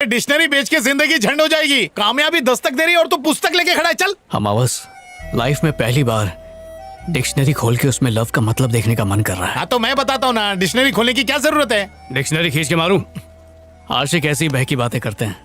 Dictionary बेच के जिंदगी झंड हो जाएगी। कामयाबी दस्तक दे रही है और तू पुस्तक लेके खड़ा है। चल। हमावस, लाइफ में पहली बार डिक्शनरी खोल के उसमें लव का मतलब देखने का मन कर रहा है। हाँ तो मैं बताता हूँ ना, डिक्शनरी खोलने की क्या जरूरत है। डिक्शनरी खींच के मारूं? आशिक ऐसी बहकी बातें करते हैं।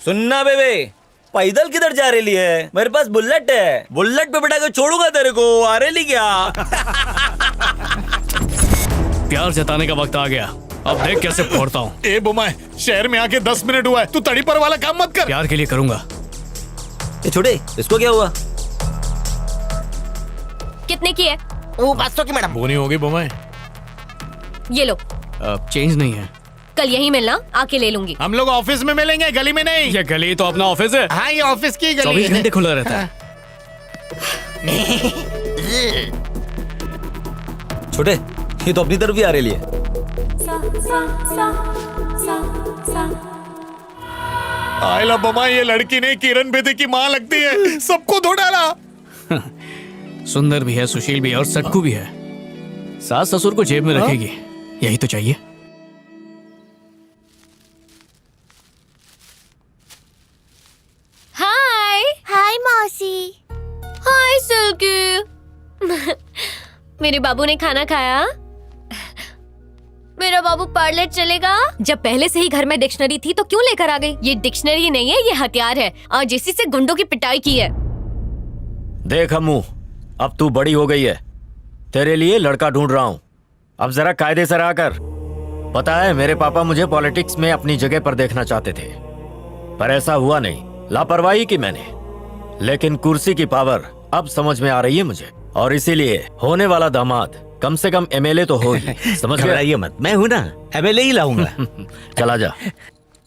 सुनना बेबे, पैदल किधर जा रही है? मेरे पास बुलेट है, बुलेट पे बिठा के छोड़ूंगा तेरे को। आ रही क्या? प्यार जताने का वक्त आ गया, अब देख कैसे फोड़ता हूँ। ए बुमाए, शहर में आके 10 मिनट हुआ है, तू तड़ी पर वाला काम मत कर। प्यार के लिए करूंगा। ये छोटे, इसको क्या हुआ? कितने की है? वो 500 की मैडम। वो नहीं होगी बुमाए। ये लो। अब चेंज नहीं है। कल यहीं मिलना, आके ले लूंगी। हम लोग ऑफिस में मिलेंगे, गली में नहीं। ये गली तो अपना ऑफिस है। हाँ ये ऑफिस की गली 24 है। घंटे खुला रहता है। छोटे, ये तो अपनी तरफ ही आ रही है। आयला बुमाए, ये लड़की नहीं किरण बेदी की माँ लगती है, सबको धो डाला। सुंदर भी है, सुशील भी है और सट्टू भी है। सास ससुर को जेब में रखेगी, यही तो चाहिए। हाय हाय मौसी। हाय सिल्की। मेरे बाबू ने खाना खाया? मेरा बाबू पार्लर चलेगा? जब पहले से ही घर में डिक्शनरी थी तो क्यों लेकर आ गई? ये डिक्शनरी नहीं है, ये हथियार है और इसी से गुंडों की पिटाई की है। देख अम्मू, अब तू बड़ी हो गई है, तेरे लिए लड़का ढूंढ रहा हूँ। अब जरा कायदे से रहा कर। पता है, मेरे पापा मुझे पॉलिटिक्स में अपनी जगह पर देखना चाहते थे, पर ऐसा हुआ नहीं, लापरवाही की मैंने। लेकिन कुर्सी की पावर अब समझ में आ रही है मुझे, और इसीलिए होने वाला दामाद कम से कम एमएलए तो हो ही। समझ घबराइए मत, मैं हूँ ना, एमएलए ही लाऊंगा। चला जा।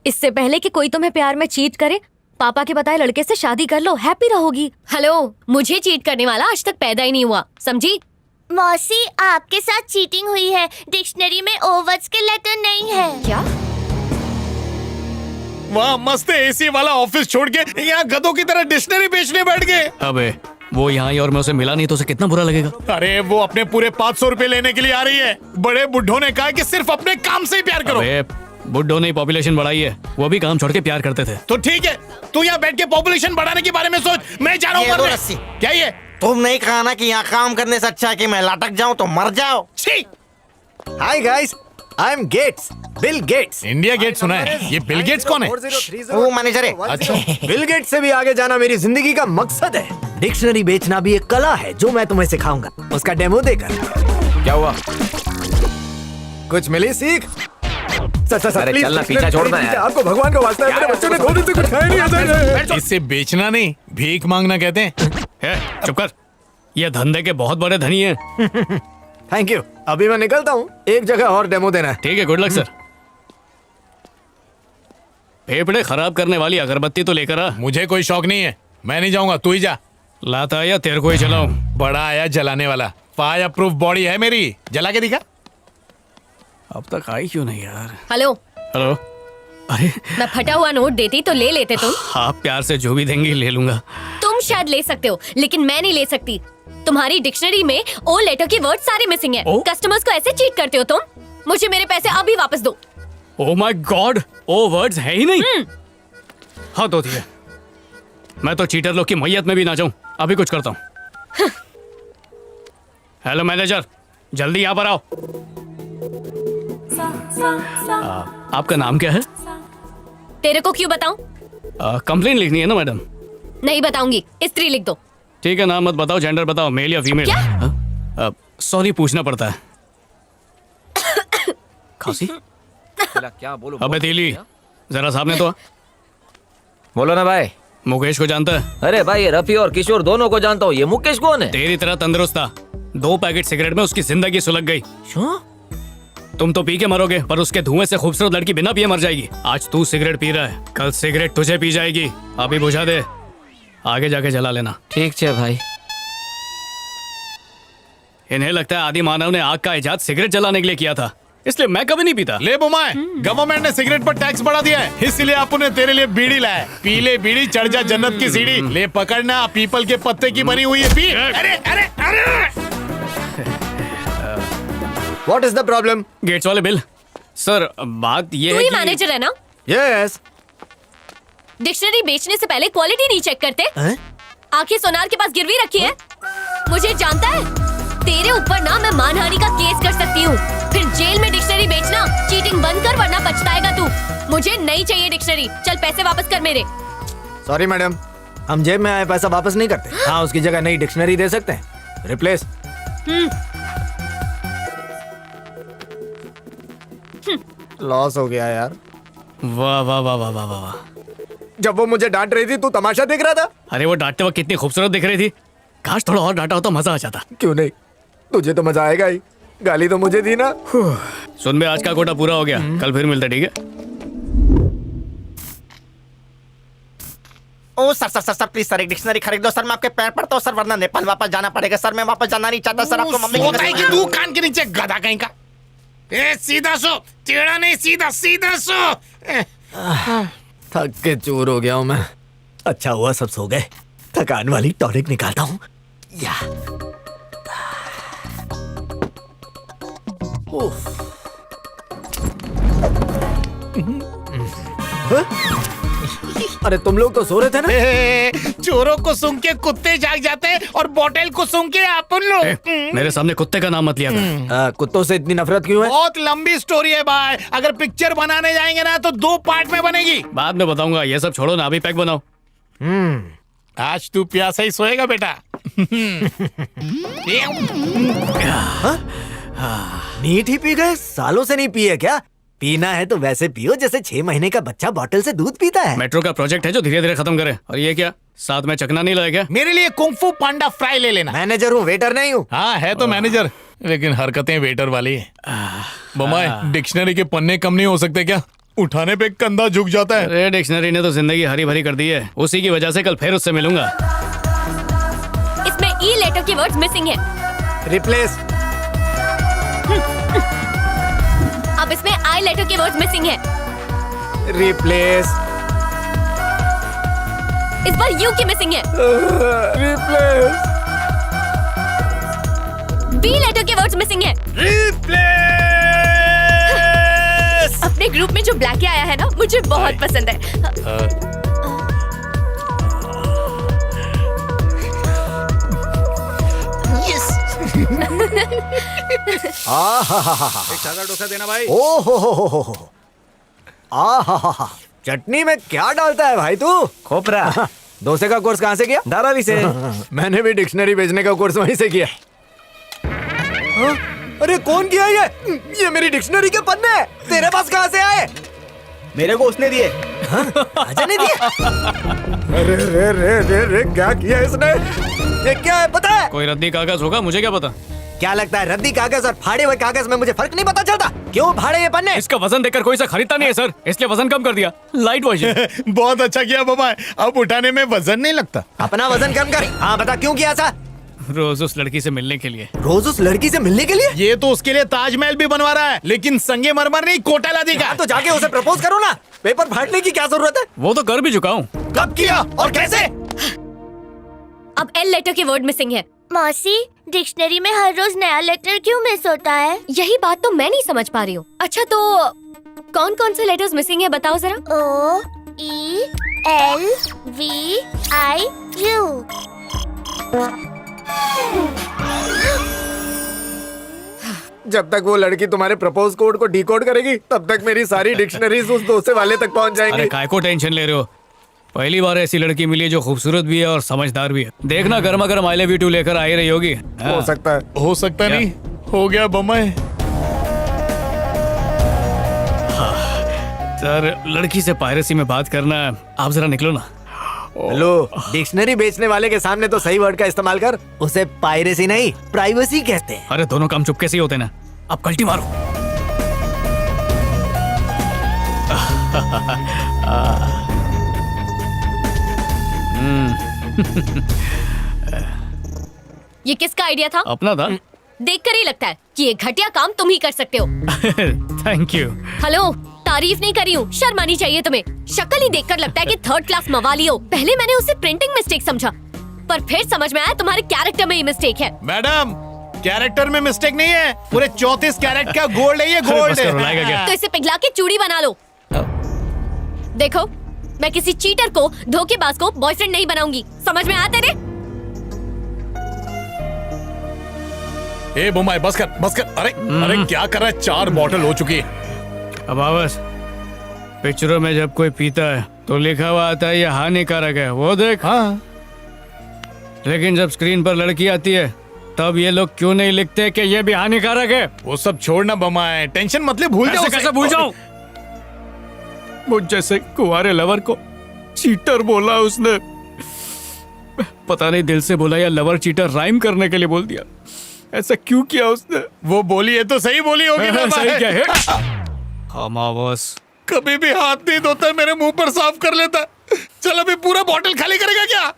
इससे पहले कि कोई तुम्हें प्यार में चीट करे, पापा के बताए लड़के से शादी कर लो, हैप्पी रहोगी। हेलो, मुझे चीट करने वाला आज तक पैदा ही नहीं हुआ, समझी? मौसी, आपके साथ चीटिंग हुई है। डिक्शनरी में ओवर्स के लेटर नहीं है। क्या? वहाँ मस्त एसी वाला ऑफिस छोड़ के यहाँ गधों की तरह डिक्शनरी बेचने बैठ गए। अबे वो यहाँ ही और मैं उसे मिला नहीं तो उसे कितना बुरा लगेगा। अरे वो अपने पूरे 500 रुपए लेने के लिए आ रही है। बड़े बुढ़ों ने कहा कि सिर्फ अपने काम से ही प्यार करो। अबे बुड्ढों ने पॉपुलेशन बढ़ाई है, वो भी काम छोड़ के प्यार करते थे। तो ठीक है, तू यहाँ बैठ के पॉपुलेशन बढ़ाने के बारे में सोच, मैं जा रहा हूँ ये दो मरने। रस्सी। क्या ये? तुम नहीं कहा ना कि यहाँ काम करने से अच्छा है कि मैं लटक जाऊँ तो मर जाओ। छी! Hi guys, I am Gates, Bill Gates. India Gate सुना है, ये बिल गेट्स कौन है? वो मैनेजर है। अच्छा। बिल गेट्स से भी आगे जाना मेरी जिंदगी का मकसद है। डिक्शनरी बेचना भी एक कला है जो मैं तुम्हें सिखाऊंगा, उसका डेमो देकर। क्या हुआ? कुछ मिली सीख? अरे चलना, पीछा छोड़ना है। आपको भगवान का वास्ता है, मेरे बच्चों ने 2 दिन से कुछ खाया नहीं है। इससे बेचना नहीं, भीख मांगना कहते हैं। चुप कर, ये धंधे के बहुत बड़े धनी हैं। थैंक यू, अभी मैं निकलता हूँ, एक जगह और डेमो देना है। ठीक है, गुड लक सर। फेफड़े खराब करने वाली अगरबत्ती तो लेकर आ। मुझे कोई शौक नहीं है, मैं नहीं जाऊंगा, तू ही जा। लाता या तेरे को ही चलाऊं? बड़ा आया जलाने वाला, फायर प्रूफ बॉडी है मेरी, जला के दिखा। अब तक आई क्यों नहीं यार? Hello, hello. अरे मैं फटा हुआ नोट देती तो ले लेते तुम। आप प्यार से जो भी देंगे ले लूंगा। तुम शायद ले सकते हो, लेकिन मैं नहीं ले सकती। तुम्हारी डिक्शनरी में ओ लेटर के वर्ड सारे मिसिंग हैं। ओ? कस्टमर्स को ऐसे चीट करते हो तुम। मुझे मेरे पैसे अभी वापस दो। ओह माय गॉड, ओ वर्ड्स है ही नहीं। हद होती है, मैं तो चीटर लोग की मैयत में भी ना जाऊं। अभी कुछ करता हूं। हेलो मैनेजर, जल्दी यहाँ पर आओ। आपका नाम क्या है? तेरे को क्यों बताऊं? कंप्लेन लिखनी है ना मैडम? नहीं बताऊंगी, स्त्री लिख दो। ठीक है, नाम मत बताओ, जेंडर बताओ, मेल या फीमेल। सॉरी, पूछना पड़ता है। खांसी? क्या बोलो? अबे तेली, जरा सामने तो आ। बोलो ना भाई। मुकेश को जानता है? अरे भाई, ये रफी और किशोर दोनों को जानता हूँ। ये मुकेश कौन है? तेरी तरह तंदुरुस्त था, 2 पैकेट सिगरेट में उसकी जिंदगी सुलग गई। तुम तो पी के मरोगे, पर उसके धुएं से खूबसूरत लड़की बिना पिए मर जाएगी। आज तू सिगरेट पी रहा है, कल सिगरेट तुझे पी जाएगी। अभी बुझा दे, आगे जाके जला लेना। ठीक है भाई। इन्हें लगता है आदि मानव ने आग का इजाद सिगरेट जलाने के लिए किया था, इसलिए मैं कभी नहीं पीता। ले बुमाए, गवर्नमेंट ने सिगरेट पर टैक्स बढ़ा दिया है, इसलिए आपने तेरे लिए बीड़ी लाया। पी ले बीड़ी, चढ़ जा जन्नत की सीढ़ी। ले पकड़ना, पीपल के पत्ते की बनी हुई है, पी। अरे अरे अरे What is the problem? Gates वाले बिल। सर बात ये तू है ही कि मैनेजर है ना? Yes. डिक्शनरी बेचने से पहले क्वालिटी नहीं चेक करते? हैं? आंखें सोनार के पास गिरवी रखी है? मुझे जानता है, तेरे ऊपर ना मैं मानहानि का केस कर सकती हूँ। फिर जेल में डिक्शनरी बेचना, चीटिंग बंद कर वरना पछताएगा तू। मुझे नहीं चाहिए डिक्शनरी, चल पैसे वापस कर मेरे। सॉरी मैडम, हम जेब में आए पैसा वापस नहीं करते। हाँ, उसकी जगह नई डिक्शनरी दे सकते हैं। रिप्लेस। लॉस हो गया यार। वाह वाह वाह वाह वाह वाह। जब वो मुझे डांट रही थी तू तमाशा देख रहा था। अरे वो डांटते वक्त कितनी खूबसूरत दिख रही थी। काश थोड़ा और डांटा होता मजा आ जाता। क्यों नहीं, तुझे तो मजा आएगा ही। गाली तो मुझे दी ना। सुन बे, आज का कोटा पूरा हो गया, कल फिर मिलते, ठीक है? Oh sir sir sir sir please sir एक डिक्शनरी खरीद दो सर, मैं आपके पैर पड़ता हूँ सर, वरना नेपाल वापस जाना पड़ेगा सर। मैं वापस जाना नहीं चाहता सर, आपको मम्मी सोता है कि तू कान के नीचे गधा कहीं का। ए सीधा सो, टेढ़ा नहीं, सीधा सीधा सो। थक के चूर हो गया हूँ मैं। अच्छा हुआ सब सो गए। थकान वाली टॉनिक निकालता हूँ। या उफ। अरे तुम लोग तो सो रहे थे ना। ए, चोरों को सूंघ के कुत्ते जाग जाते हैं और बोतल को सूंघ के अपन लोग। मेरे सामने कुत्ते का नाम मत लिया कर। कुत्तों से इतनी नफरत क्यों है? बहुत लंबी स्टोरी है भाई, अगर पिक्चर बनाने जाएंगे ना तो 2 पार्ट में बनेगी। बाद में बताऊंगा, ये सब छोड़ो ना, अभी पैक बनाओ। आज तू प्यासा ही सोएगा बेटा। नीट ही पी गए? सालों से नहीं पिए क्या? पीना है तो वैसे पियो जैसे 6 महीने का बच्चा बॉटल से दूध पीता है। मेट्रो का प्रोजेक्ट है जो धीरे धीरे खत्म करे। और ये क्या, साथ में चकना नहीं लाया क्या? मेरे लिए कुंफू पांडा फ्राई ले लेना। मैनेजर हूँ, वेटर नहीं हूँ। हाँ है तो मैनेजर, लेकिन हरकतें वेटर वाली है। बमाए, डिक्शनरी के पन्ने कम नहीं हो सकते क्या? उठाने पे कंधा झुक जाता है। अरे डिक्शनरी ने तो जिंदगी हरी भरी कर दी है, उसी की वजह से कल फिर उससे मिलूंगा। इसमें ई लेटर की वर्ड्स मिसिंग है। रिप्लेस। अब इसमें आई लेटर के वर्ड्स मिसिंग है। रिप्लेस। इस बार यू की मिसिंग है। रिप्लेस। बी लेटर के वर्ड्स मिसिंग है। अपने ग्रुप में जो ब्लैकी आया है ना, मुझे बहुत पसंद है। सादा डोसा देना भाई। ओ हो। आ चटनी में क्या डालता है भाई तू? खोपरा। डोसे का कोर्स कहाँ से किया? धारावी से। मैंने भी डिक्शनरी बेचने का कोर्स वहीं से किया। हाँ? अरे कौन किया ये? ये मेरी डिक्शनरी के पन्ने तेरे पास कहाँ से आए? मेरे को उसने दिए। अजय ने दिए? अरे रे रे रे रे क्या किया इसने? ये क्या है पता है? कोई रद्दी कागज होगा, मुझे क्या पता। क्या लगता है रद्दी कागज और फाड़े हुए कागज में मुझे फर्क नहीं पता चलता? क्यों फाड़े ये पन्ने? इसका वजन देखकर कोई सा खरीदता नहीं है सर, इसलिए वजन कम कर दिया। Light version. बहुत अच्छा किया बमाए, अब उठाने में वजन नहीं लगता। अपना वजन कम कर। हाँ बता क्यों किया था? रोज उस लड़की से मिलने के लिए। रोज उस लड़की से मिलने के लिए? ये तो उसके लिए ताजमहल भी बनवा रहा है, लेकिन संगे मरमर नहीं, कोटा लादी का। तो जाके उसे प्रपोज करो ना। पेपर फाड़ने की क्या जरूरत है? वो तो कर भी चुका हूँ। कब किया और कैसे? अब एल लेटर की वर्ड मिसिंग है। मौसी, डिक्शनरी में हर रोज नया लेटर क्यों मिस होता है? यही बात तो मैं नहीं समझ पा रही हूँ। अच्छा तो कौन कौन से लेटर्स मिसिंग है बताओ जरा। O E L V I U। जब तक वो लड़की तुम्हारे प्रपोज कोड को डिकोड करेगी तब तक मेरी सारी डिक्शनरीज उस डोसे वाले तक पहुंच अरे जाएंगी। काय को टेंशन ले रहे हो? पहली बार ऐसी लड़की मिली है जो खूबसूरत भी है और समझदार भी है। देखना गर्मा गर्म आई लव यू टू लेकर आ ही रही होगी। हाँ। हो सकता है। हो सकता क्या? नहीं, हो गया बमाए। सर लड़की से पायरेसी में बात करना, आप जरा निकलो ना। हेलो, डिक्शनरी बेचने वाले के सामने तो सही वर्ड का इस्तेमाल कर। उसे पायरेसी नहीं प्राइवेसी कहते हैं। अरे दोनों काम चुपके से ही होते ना। अब कल्टी मारो। ये किसका आइडिया था? अपना था। देखकर ही लगता है कि ये घटिया काम तुम ही कर सकते हो। Thank you. हेलो, तारीफ नहीं करी हूँ, शर्म आनी चाहिए तुम्हें। शक्ल ही देखकर लगता है कि 3rd क्लास मवाली हो। पहले मैंने उसे प्रिंटिंग मिस्टेक समझा, पर फिर समझ में आया तुम्हारे कैरेक्टर में ही मिस्टेक है। मैडम, कैरेक्टर में मिस्टेक नहीं है, पूरे 34 कैरेट का गोल्ड है ये, गोल्ड बस करो, लाएगा क्या? तो इसे पिघला के चूड़ी बना लो। देखो, मैं किसी चीटर को, धोखेबाज को बॉयफ्रेंड नहीं बनाऊंगी। समझ में आता रे? ए बुमाई बस कर। अरे क्या कर रहा है? 4 बॉटल हो चुकी है। अब आवाज, पिक्चरों में जब कोई पीता है तो लिखा हुआ आता है ये हानिकारक है, वो देख। हाँ लेकिन जब स्क्रीन पर लड़की आती है तब ये लोग क्यों नहीं लिखते कि ये भी हानिकारक है? वो सब छोड़ना बुमाई, टेंशन मत ले, भूल जाओ ऐसे उसे। कैसे भूल जाऊं? मुझ जैसे कुंवारे लवर को चीटर बोला उसने। पता नहीं दिल से बोला या लवर चीटर राइम करने के लिए बोल दिया। ऐसा क्यों किया उसने? वो बोली है तो सही बोली होगी बुमाई। सही क्या है? हम आवाज कभी भी हाथ नहीं धोता, मेरे मुंह पर साफ कर लेता। चल अभी पूरा बॉटल खाली करेगा क्या?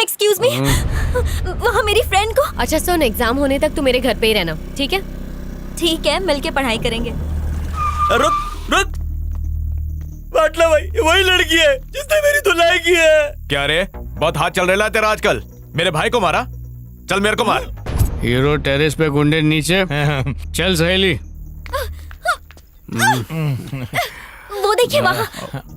एक्सक्यूज मी, वहाँ मेरी फ्रेंड को। अच्छा सुन, एग्जाम होने तक तू मेरे घर पे ही रहना, ठीक है? ठीक है, मिलके पढ़ाई करेंगे। रुक बाटला भाई, वही लड़की है जिसने मेरी धुलाई की है। क्या रे, बहुत हाथ चल रहा है तेरा आजकल। मेरे भाई को मारा, चल मेरे को मार। हीरो टेरेस पे गुंडे नीचे। चल सहेली। वो देखिए वहाँ।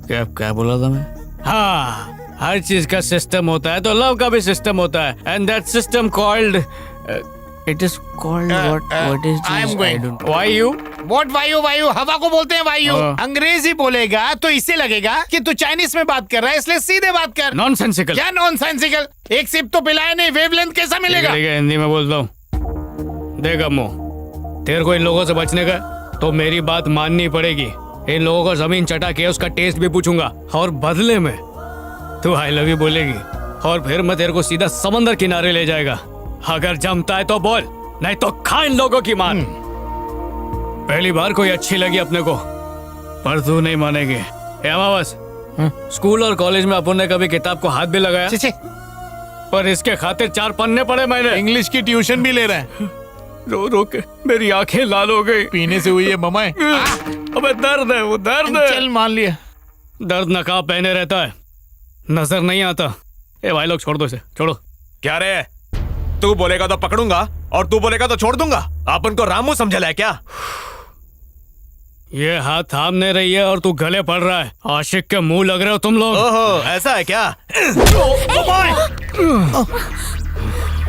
क्या क्या बोला था मैं? हाँ, हर चीज का सिस्टम होता है तो लव का भी सिस्टम होता है। And that system called it is called what is I am going. Why you? What वायु? हवा को बोलते हैं वायु। हाँ। अंग्रेजी बोलेगा तो इससे लगेगा कि तू चाइनीज में बात कर रहा है, इसलिए सीधे बात कर। नॉनसेंसिकल। क्या नॉनसेंसिकल? एक सिप तो पिलाया नहीं, वेवलेंथ कैसा मिलेगा? ठीक है, हिंदी में बोलता हूँ। देख अम्मू, तेरे को इन लोगों से बचने का तो मेरी बात माननी पड़ेगी। इन लोगों को जमीन चटा के उसका टेस्ट भी पूछूंगा और बदले में तू आई लव यू बोलेगी और फिर मैं तेरे को सीधा समंदर किनारे ले जाएगा। अगर जमता है तो बोल, नहीं तो खा इन लोगों की मार। पहली बार कोई अच्छी लगी अपने को, पर तू नहीं मानेगी। ए अमावस, स्कूल और कॉलेज में अपन ने कभी किताब को हाथ भी लगाया? छे, पर इसके खातिर 4 पन्ने पढ़े मैंने। इंग्लिश की ट्यूशन भी ले रहा है। रो रो के मेरी आंखें लाल हो गई। पीने से हुई है बमाए। अबे दर्द है, वो दर्द है। चल मान लिया। दर्द नकाब पहने रहता है, नजर नहीं आता। ए भाई लोग छोड़ दो इसे, छोड़ो। क्या रे, तू बोलेगा तो पकड़ूंगा और तू बोलेगा तो छोड़ दूंगा। अपन को रामू समझला है क्या? ये हाथ थामने रही है और तू गले पड़ रहा है। आशिक के मुंह लग रहे हो तुम लोग। ओहो, ऐसा है क्या?